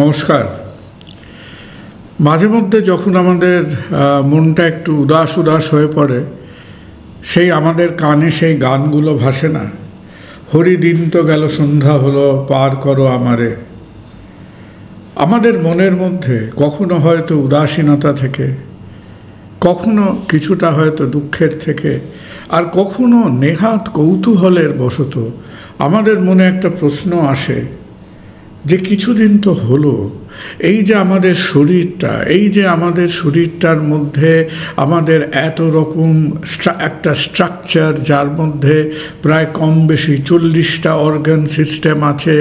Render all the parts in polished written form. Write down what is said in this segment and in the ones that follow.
নমস্কার। মাঝে মধ্যে যখন আমাদের মনটা একটু উদাস উদাস হয়ে পড়ে, সেই আমাদের কানে সেই গানগুলো ভাসে না? হরিদিন তো গেল, সন্ধ্যা হলো, পার করো আমারে। আমাদের মনের মধ্যে কখনো হয়তো উদাসীনতা থেকে, কখনো কিছুটা হয়তো দুঃখের থেকে, আর কখনো নেহাত কৌতূহলের বশত আমাদের মনে একটা প্রশ্ন আসে যে কিছুদিন তো হলো, এই যে আমাদের শরীরটার মধ্যে আমাদের এত রকম একটা স্ট্রাকচার, যার মধ্যে প্রায় কম বেশি 40টা অর্গান সিস্টেম আছে,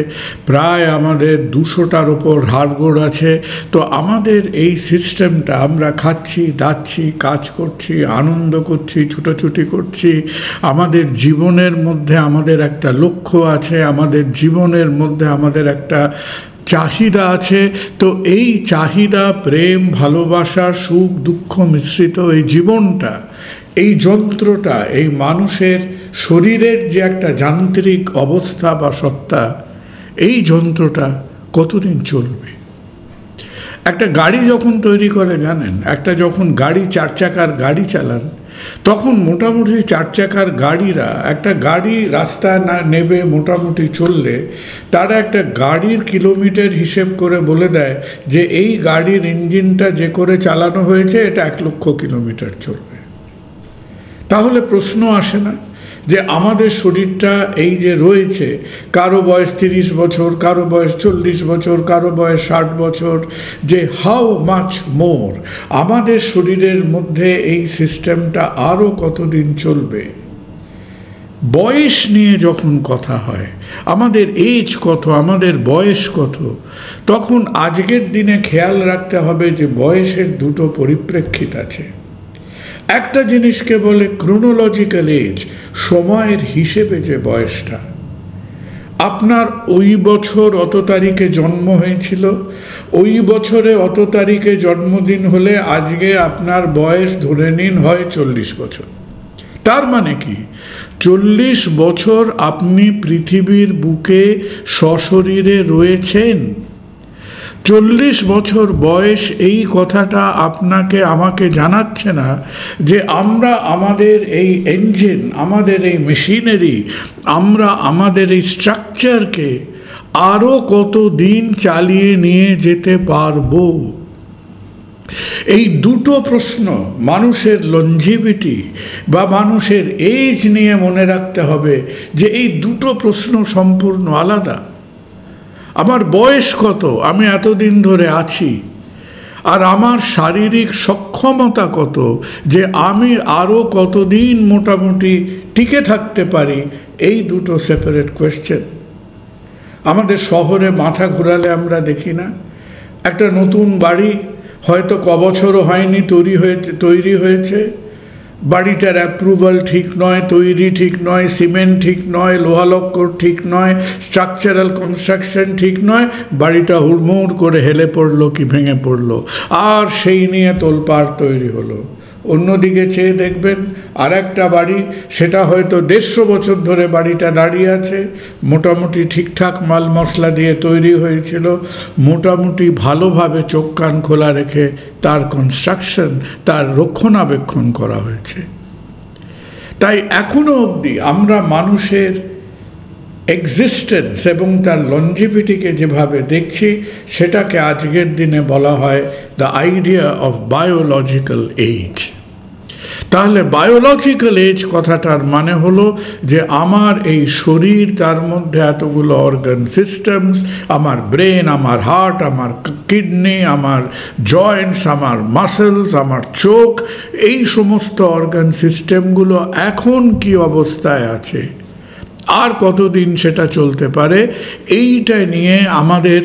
প্রায় আমাদের 200টার ওপর হাড়গোড় আছে। তো আমাদের এই সিস্টেমটা, আমরা খাচ্ছি, দাচ্ছি, কাজ করছি, আনন্দ করছি, ছুটোছুটি করছি, আমাদের জীবনের মধ্যে আমাদের একটা লক্ষ্য আছে, আমাদের জীবনের মধ্যে আমাদের একটা চাহিদা আছে। তো এই চাহিদা, প্রেম, ভালোবাসা, সুখ দুঃখ মিশ্রিত এই জীবনটা, এই যন্ত্রটা, এই মানুষের শরীরের যে একটা যান্ত্রিক অবস্থা বা সত্তা, এই যন্ত্রটা কতদিন চলবে? একটা গাড়ি যখন তৈরি করে জানেন, যখন গাড়ি 4 চাকার গাড়ি চালান, তখন মোটামুটি 4 চাকার গাড়িরা একটা গাড়ি রাস্তায় না নেবে মোটামুটি চললে, তারা একটা গাড়ির কিলোমিটার হিসেব করে বলে দেয় যে এই গাড়ির ইঞ্জিনটা যে করে চালানো হয়েছে এটা 1 লক্ষ কিলোমিটার চলবে। তাহলে প্রশ্ন আসে না যে আমাদের শরীরটা এই যে রয়েছে, কারো বয়স 30 বছর, কারো বয়স 40 বছর, কারো বয়স 60 বছর, যে হাউ মাচ মোর আমাদের শরীরের মধ্যে এই সিস্টেমটা আরও কতদিন চলবে? বয়স নিয়ে যখন কথা হয়, আমাদের এজ কত, আমাদের বয়স কত, তখন আজকের দিনে খেয়াল রাখতে হবে যে বয়সের 2টো পরিপ্রেক্ষিত আছে। একটা জিনিসকে বলে ক্রোনোলজিক্যাল এজ, সময়ের হিসেবে যে বয়সটা। আপনার ওই বছর অত তারিখে জন্ম হয়েছিল, ওই বছরে অত তারিখে জন্মদিন হলে আজকে আপনার বয়স ধরে নিন হয় 40 বছর। তার মানে কি, 40 বছর আপনি পৃথিবীর বুকে সশরীরে রয়েছেন। 40 বছর বয়স এই কথাটা আপনাকে আমাকে জানাচ্ছে না যে আমরা আমাদের এই ইঞ্জিন, আমাদের এই মেশিনারি, আমরা আমাদের এই স্ট্রাকচারকে আরও কত দিন চালিয়ে নিয়ে যেতে পারবো? এই 2টো প্রশ্ন, মানুষের লঞ্জিভিটি বা মানুষের এজ নিয়ে মনে রাখতে হবে যে এই 2টো প্রশ্ন সম্পূর্ণ আলাদা। আমার বয়স কত, আমি এতদিন ধরে আছি, আর আমার শারীরিক সক্ষমতা কত যে আমি আরও কতদিন মোটামুটি টিকে থাকতে পারি, এই 2টো সেপারেট কোয়েশ্চেন। আমাদের শহরে মাথা ঘোরালে আমরা দেখি না, একটা নতুন বাড়ি হয়তো কবছরও হয়নি তৈরি হয়েছে, বাড়িটার অ্যাপ্রুভাল ঠিক নয়, তৈরি ঠিক নয়, সিমেন্ট ঠিক নয়, লোহালক্কর ঠিক নয়, স্ট্রাকচারাল কনস্ট্রাকশন ঠিক নয়, বাড়িটা হুড়মুড় করে হেলে পড়লো কি ভেঙে পড়লো, আর সেই নিয়ে তোলপাড় তৈরি হলো। অন্যদিকে চেয়ে দেখবেন আর একটা বাড়ি, সেটা হয়তো 150 বছর ধরে বাড়িটা দাঁড়িয়ে আছে, মোটামুটি ঠিকঠাক মাল মশলা দিয়ে তৈরি হয়েছিল, মোটামুটি ভালোভাবে চোখ কান খোলা রেখে তার কনস্ট্রাকশন, তার রক্ষণাবেক্ষণ করা হয়েছে। তাই এখনো অবধি আমরা মানুষের এক্সিস্টেন্স এবং তার লঞ্জিভিটিকে যেভাবে দেখছি, সেটাকে আজকের দিনে বলা হয় the idea of biological age. তাহলে বায়োলজিক্যাল এজ কথাটার মানে হলো যে আমার এই শরীর, তার মধ্যে এতগুলো অর্গান সিস্টেমস, আমার ব্রেন, আমার হার্ট, আমার কিডনি, আমার জয়েন্টস, আমার মাসেলস, আমার চোখ, এই সমস্ত অর্গান সিস্টেমগুলো এখন কি অবস্থায় আছে, আর কতদিন সেটা চলতে পারে, এইটা নিয়ে আমাদের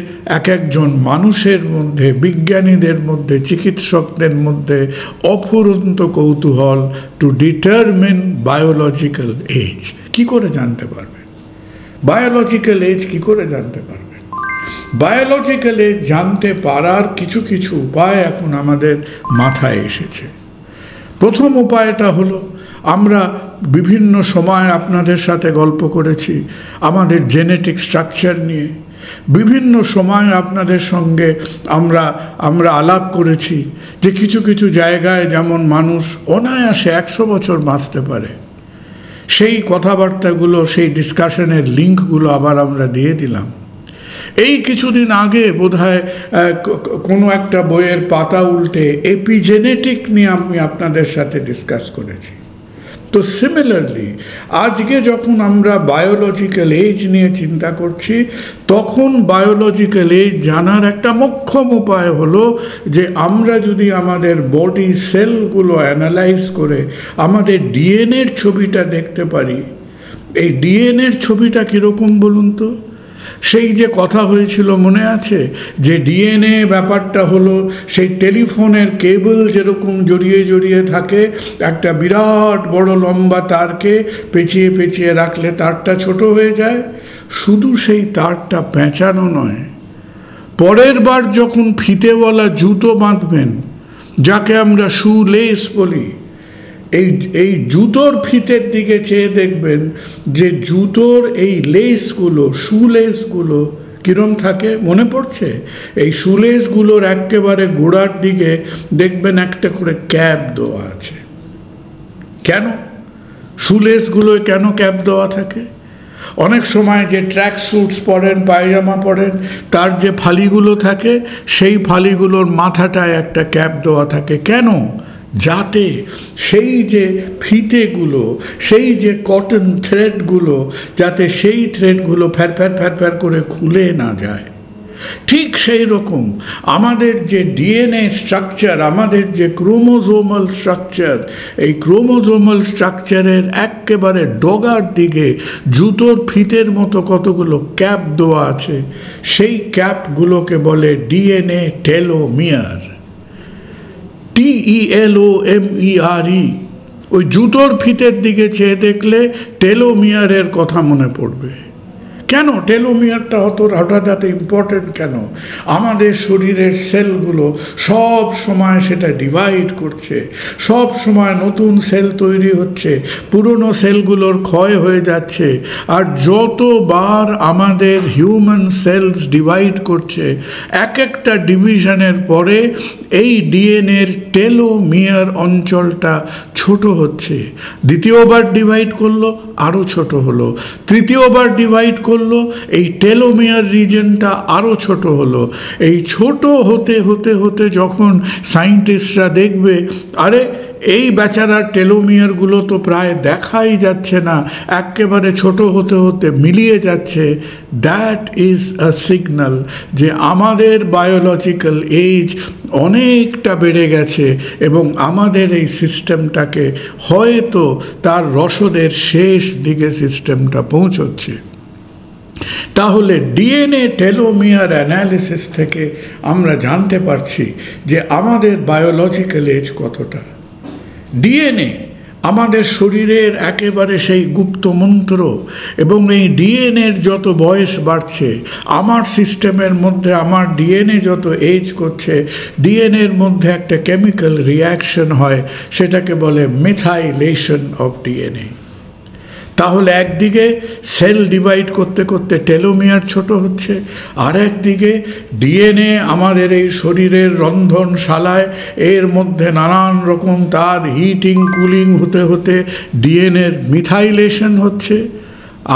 একজন মানুষের মধ্যে, বিজ্ঞানীদের মধ্যে, চিকিৎসকদের মধ্যে অফুরন্ত কৌতূহল টু ডিটারমিন বায়োলজিক্যাল এজ। কি করে জানতে পারবেন বায়োলজিক্যাল এজ? কি করে জানতে পারবেন বায়োলজিক্যাল এজ? জানতে পারার কিছু কিছু উপায় এখন আমাদের মাথায় এসেছে। প্রথম উপায়টা হলো, আমরা বিভিন্ন সময় আপনাদের সাথে গল্প করেছি আমাদের জেনেটিক স্ট্রাকচার নিয়ে, বিভিন্ন সময় আপনাদের সঙ্গে আমরা আলাপ করেছি যে কিছু কিছু জায়গায় যেমন মানুষ অনায়াসে 100 বছর বাঁচতে পারে। সেই কথাবার্তাগুলো, সেই ডিসকাশনের লিঙ্কগুলো আবার আমরা দিয়ে দিলাম। এই কিছুদিন আগে বোধহয় কোনো একটা বইয়ের পাতা উল্টে এপিজেনেটিক নিয়ে আমি আপনাদের সাথে ডিসকাস করেছি। তো সিমিলারলি আজকে যখন আমরা বায়োলজিক্যাল এজ নিয়ে চিন্তা করছি, তখন বায়োলজিক্যাল এজ জানার একটা মোক্ষম উপায় হলো যে আমরা যদি আমাদের বডি সেলগুলো অ্যানালাইজ করে আমাদের ডিএনএর ছবিটা দেখতে পারি। এই ডিএনএর ছবিটা কীরকম বলুন তো? সেই যে কথা হয়েছিল মনে আছে যে ডিএনএ ব্যাপারটা হলো সেই টেলিফোনের কেবল যেরকম জড়িয়ে জড়িয়ে থাকে, একটা বিরাট বড় লম্বা তারকে পেঁচিয়ে পেঁচিয়ে রাখলে তারটা ছোট হয়ে যায়। শুধু সেই তারটা পেঁচানো নয়, পরের বার যখন ফিতেওয়ালা জুতো বাঁধবেন, যাকে আমরা শু লেস বলি, এই জুতোর ফিতের দিকে চেয়ে দেখবেন যে জুতোর এই লেসগুলো, শু লেসগুলো কিরম থাকে মনে পড়ছে? এই শু লেসগুলোর একেবারে গোড়ার দিকে দেখবেন একটা করে ক্যাপ দেওয়া আছে। কেন শু লেসগুলোয় কেন ক্যাপ দেওয়া থাকে? অনেক সময় যে ট্র্যাক স্যুটস পরেন, পায়জামা পরেন, তার যে ফালিগুলো থাকে সেই ফালিগুলোর মাথাটায় একটা ক্যাপ দেওয়া থাকে। কেন? যাতে সেই যে ফিতেগুলো, সেই যে কটন থ্রেডগুলো, যাতে সেই থ্রেডগুলো ফ্যার ফ্যার ফ্যার ফ্যার করে খুলে না যায়। ঠিক সেই রকম আমাদের যে ডিএনএ স্ট্রাকচার, আমাদের যে ক্রোমোজোমাল স্ট্রাকচার, এই ক্রোমোজোমাল স্ট্রাকচারের একেবারে ডগার দিকে জুতোর ফিতের মতো কতগুলো ক্যাপ দেওয়া আছে। সেই ক্যাপগুলোকে বলে ডিএনএ টেলোমিয়ার, TELOMERE। ওই জুতোর ফিতের দিকে চেয়ে দেখলে টেলোমিয়ারের কথা মনে পড়বে। কেন টেলোমিয়ারটা হঠাৎ এত ইম্পর্টেন্ট কেন? আমাদের শরীরের সেলগুলো সব সময় সেটা ডিভাইড করছে, সব সময় নতুন সেল তৈরি হচ্ছে, পুরনো সেলগুলোর ক্ষয় হয়ে যাচ্ছে। আর যতবার আমাদের হিউম্যান সেলস ডিভাইড করছে, এক একটা ডিভিশনের পরে এই ডিএনএর টেলোমিয়ার অঞ্চলটা ছোট হচ্ছে। দ্বিতীয়বার ডিভাইড করলো আরও ছোট হলো, তৃতীয়বার ডিভাইড করলো এই টেলোমিয়ার রিজনটা আরও ছোট হলো। এই ছোট হতে হতে হতে যখন সায়েন্টিস্টরা দেখবে আরে এই বেচারার টেলোমিয়ারগুলো তো প্রায় দেখাই যাচ্ছে না, একেবারে ছোট হতে হতে মিলিয়ে যাচ্ছে, দ্যাট ইজ আ সিগন্যাল যে আমাদের বায়োলজিক্যাল এজ অনেকটা বেড়ে গেছে এবং আমাদের এই সিস্টেমটাকে হয়তো তার রসদের শেষ দিকে সিস্টেমটা পৌঁছচ্ছে। তাহলে ডিএনএ টেলোমিয়ার অ্যানালিসিস থেকে আমরা জানতে পারছি যে আমাদের বায়োলজিক্যাল এজ কতটা। ডিএনএ আমাদের শরীরের একেবারে সেই গুপ্ত মন্ত্র, এবং এই ডিএনএর যত বয়স বাড়ছে, আমার সিস্টেমের মধ্যে আমার ডিএনএ যত এজ করছে, ডিএনএর মধ্যে একটা কেমিক্যাল রিয়াকশন হয়, সেটাকে বলে মেথাইলেশন অফ ডিএনএ। তাহলে একদিকে সেল ডিভাইড করতে করতে টেলোমিয়ার ছোট হচ্ছে, আর একদিকে ডিএনএ আমাদের এই শরীরের রন্ধনশালায় এর মধ্যে নানান রকম তার হিটিং কুলিং হতে হতে ডিএনএর মিথাইলেশন হচ্ছে।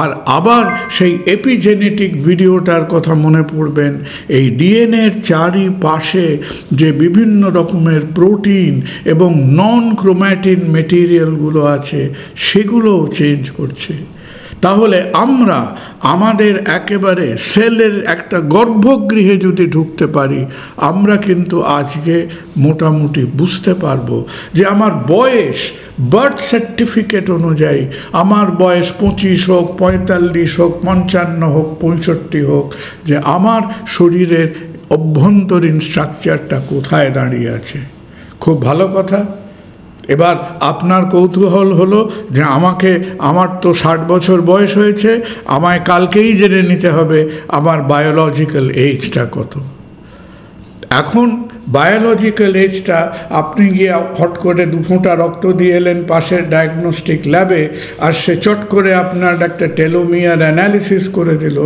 আর আবার সেই এপিজেনেটিক ভিডিওটার কথা মনে পড়বেন, এই ডিএনএর চারিপাশে যে বিভিন্ন রকমের প্রোটিন এবং নন ক্রোম্যাটিন মেটেরিয়ালগুলো আছে সেগুলোও চেঞ্জ করছে। তাহলে আমরা আমাদের একেবারে সেলের একটা গর্ভগৃহে যদি ঢুকতে পারি, আমরা কিন্তু আজকে মোটামুটি বুঝতে পারবো যে আমার বয়স বার্থ সার্টিফিকেট অনুযায়ী আমার বয়স 25 হোক, 45 হোক, 55 হোক, 65 হোক, যে আমার শরীরের অভ্যন্তরীণ স্ট্রাকচারটা কোথায় দাঁড়িয়ে আছে। খুব ভালো কথা। এবার আপনার কৌতূহল হলো যে আমার তো 60 বছর বয়স হয়েছে, আমায় কালকেই জেনে নিতে হবে আমার বায়োলজিক্যাল এজটা কত। এখন বায়োলজিক্যাল এজটা আপনি গিয়ে হট করে 2 ফোঁটা রক্ত দিয়ে এলেন পাশের ডায়াগনস্টিক ল্যাবে, আর সে চট করে আপনার একটা টেলোমিয়ার অ্যানালিসিস করে দিল,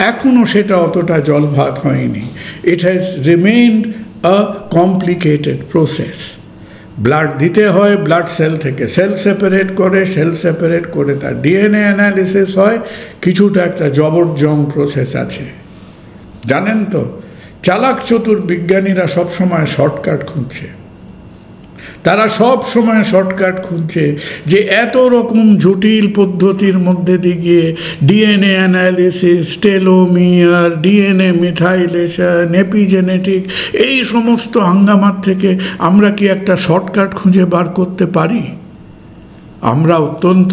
এখনও সেটা অতটা জলভাত হয়নি। It has remained a complicated process. Blood দিতে হয়, ব্লাড সেল থেকে সেল সেপারেট করে, সেল সেপারেট করে তার ডিএনএ অ্যানালিসিস হয়, কিছুটা একটা জবরজং প্রসেস আছে। জানেন তো, চালাক চতুর বিজ্ঞানীরা সবসময় শর্টকাট খুঁজছে। তারা সব সময় শর্টকাট খুঁজছে যে এত রকম জটিল পদ্ধতির মধ্যে দিয়ে DNA analysis, telomere, DNA methylation, epigenetic, এই সমস্ত হাঙ্গামার থেকে আমরা কি একটা শর্টকাট খুঁজে বার করতে পারি? আমরা অত্যন্ত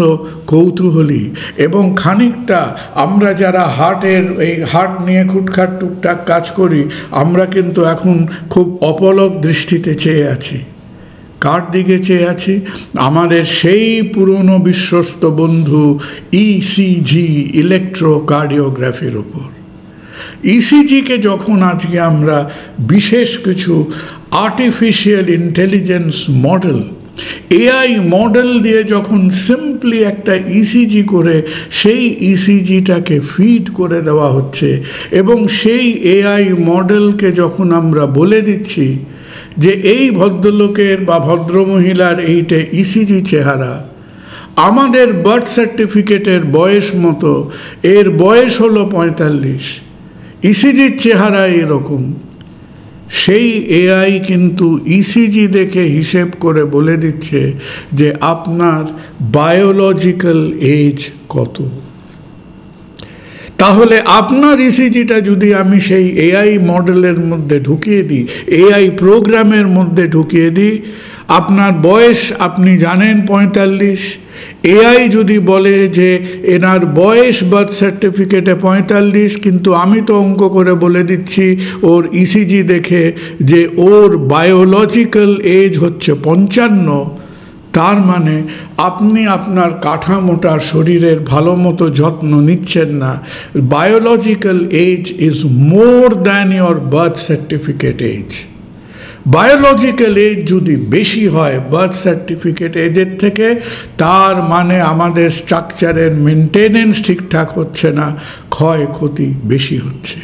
কৌতূহলী এবং খানিকটা আমরা যারা এই হার্ট নিয়ে খুটখাট টুকটাক কাজ করি, আমরা কিন্তু এখন খুব অপলক দৃষ্টিতে চেয়ে আছি। কার দিকে চেয়ে আছি? আমাদের সেই পুরনো বিশ্বস্ত বন্ধু ইসিজি, ইলেকট্রোকার্ডিওগ্রাফির ওপর। ইসিজিকে যখন আজকে আমরা বিশেষ কিছু artificial intelligence model, AI model দিয়ে যখন সিম্পলি একটা ইসিজি করে সেই ইসিজিটাকে ফিড করে দেওয়া হচ্ছে, এবং সেই এআই মডেলকে যখন আমরা বলে দিচ্ছি যে এই ভদ্রলোকের বা ভদ্রমহিলার এইটা ইসিজি চেহারা, আমাদের বার্থ সার্টিফিকেটের বয়স মতো এর বয়স হলো 45, ইসিজির চেহারা এরকম, সেই এআই কিন্তু ইসিজি দেখে হিসেব করে বলে দিচ্ছে যে আপনার বায়োলজিক্যাল এজ কত। তাহলে আপনার ইসিজিটা যদি আমি সেই এআই মডেলের মধ্যে ঢুকিয়ে দিই, এআই প্রোগ্রামের মধ্যে ঢুকিয়ে দিই, আপনার বয়স আপনি জানেন 45, এআই যদি বলে যে এনার বয়স বার্থ সার্টিফিকেটে 45, কিন্তু আমি তো অঙ্ক করে বলে দিচ্ছি ওর ইসিজি দেখে যে ওর বায়োলজিক্যাল এজ হচ্ছে 55, তার মানে আপনি আপনার কাঠামোটার শরীরের ভালো মতো যত্ন নিচ্ছেন না। Biological age is more than your birth certificate age. Biological age যদি বেশি হয় বার্থ সার্টিফিকেট এজের থেকে, তার মানে আমাদের স্ট্রাকচারের মেনটেনেন্স ঠিকঠাক হচ্ছে না, ক্ষয়ক্ষতি বেশি হচ্ছে।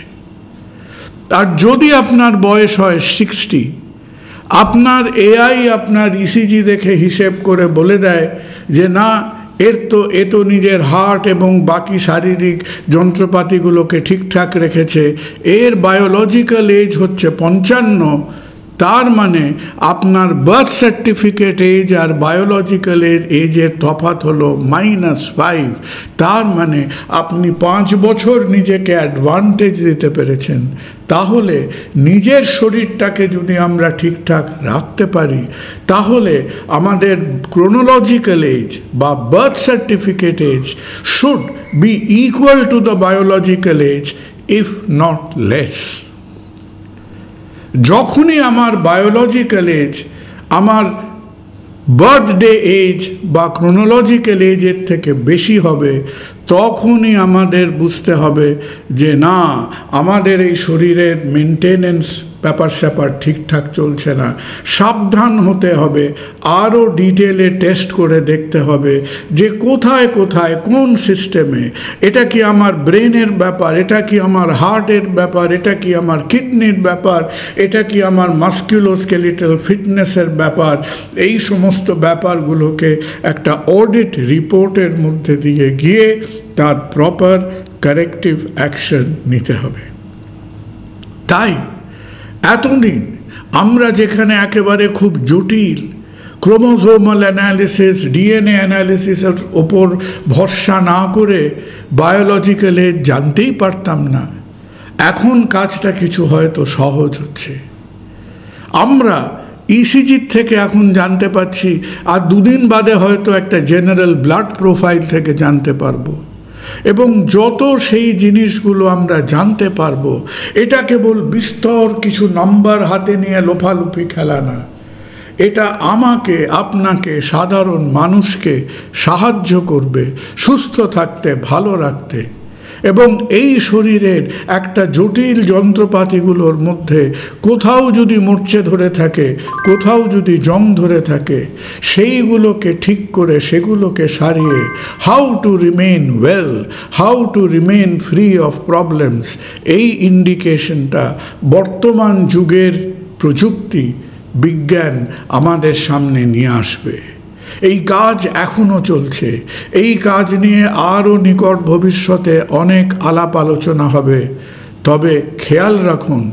আর যদি আপনার বয়স হয় 60, আপনার এআই আপনার ইসিজি দেখে হিসেব করে বলে দেয় যে না, এ তো নিজের হার্ট এবং বাকি শারীরিক যন্ত্রপাতিগুলোকে ঠিকঠাক রেখেছে, এর বায়োলজিক্যাল এজ হচ্ছে 55, তার মানে আপনার বার্থ সার্টিফিকেট এজ আর বায়োলজিক্যাল এজের তফাৎ হলো -5। তার মানে আপনি 5 বছর নিজেকে অ্যাডভান্টেজ দিতে পেরেছেন। তাহলে নিজের শরীরটাকে যদি আমরা ঠিকঠাক রাখতে পারি, তাহলে আমাদের ক্রোনোলজিক্যাল এজ বা birth certificate age should be equal to the biological age, if not less. যখনই আমার বায়োলজিক্যাল এজ আমার বার্থডে এজ বা ক্রোনোলজিক্যাল এজের থেকে বেশি হবে, তখনই আমাদের বুঝতে হবে যে না, আমাদের এই শরীরের মেনটেনেন্স ব্যাপার স্যাপার ঠিকঠাক চলছে না, সাবধান হতে হবে, আরও ডিটেলে টেস্ট করে দেখতে হবে যে কোথায় কোথায় কোন সিস্টেমে, এটা কি আমার ব্রেনের ব্যাপার, এটা কি আমার হার্টের ব্যাপার, এটা কি আমার কিডনির ব্যাপার, এটা কি আমার মাসকুলোস্কেলিটাল ফিটনেসের ব্যাপার। এই সমস্ত ব্যাপারগুলোকে একটা অডিট রিপোর্টের মধ্যে দিয়ে গিয়ে তার প্রপার কারেক্টিভ অ্যাকশন নিতে হবে। তাই এতদিন আমরা যেখানে একেবারে খুব জটিল ক্রোমোজোমাল অ্যানালিসিস, ডিএনএ অ্যানালিসিসের ওপর ভরসা না করে বায়োলজিক্যাল এজ জানতেই পারতাম না, এখন কাজটা কিছু হয়তো সহজ হচ্ছে। আমরা ইসিজির থেকে এখন জানতে পারছি, আর 2 দিন বাদে হয়তো একটা জেনারেল ব্লাড প্রোফাইল থেকে জানতে পারবো, এবং যত সেই জিনিসগুলো আমরা জানতে পারবো, এটা কেবল বিস্তর কিছু নাম্বার হাতে নিয়ে লোফালুফি খেলা না, এটা আমাকে, আপনাকে, সাধারণ মানুষকে সাহায্য করবে সুস্থ থাকতে, ভালো রাখতে। এবং এই শরীরের একটা জটিল যন্ত্রপাতিগুলোর মধ্যে কোথাও যদি মূর্ছে ধরে থাকে, কোথাও যদি জং ধরে থাকে, সেইগুলোকে ঠিক করে সেগুলোকে সারিয়ে how to remain well, how to remain free of problems, এই ইন্ডিকেশনটা বর্তমান যুগের প্রযুক্তি বিজ্ঞান আমাদের সামনে নিয়ে আসবে। এই কাজ এখনও চলছে। এই কাজ নিয়ে আরও নিকট ভবিষ্যতে অনেক আলাপ আলোচনা হবে। তবে খেয়াল রাখুন,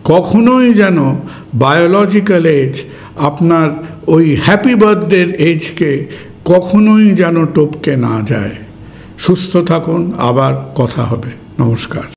কখনোই যেন বায়োলজিক্যাল এজ আপনার ওই হ্যাপি বার্থডের এজকে কখনোই যেন টপকে না যায়। সুস্থ থাকুন, আবার কথা হবে। নমস্কার।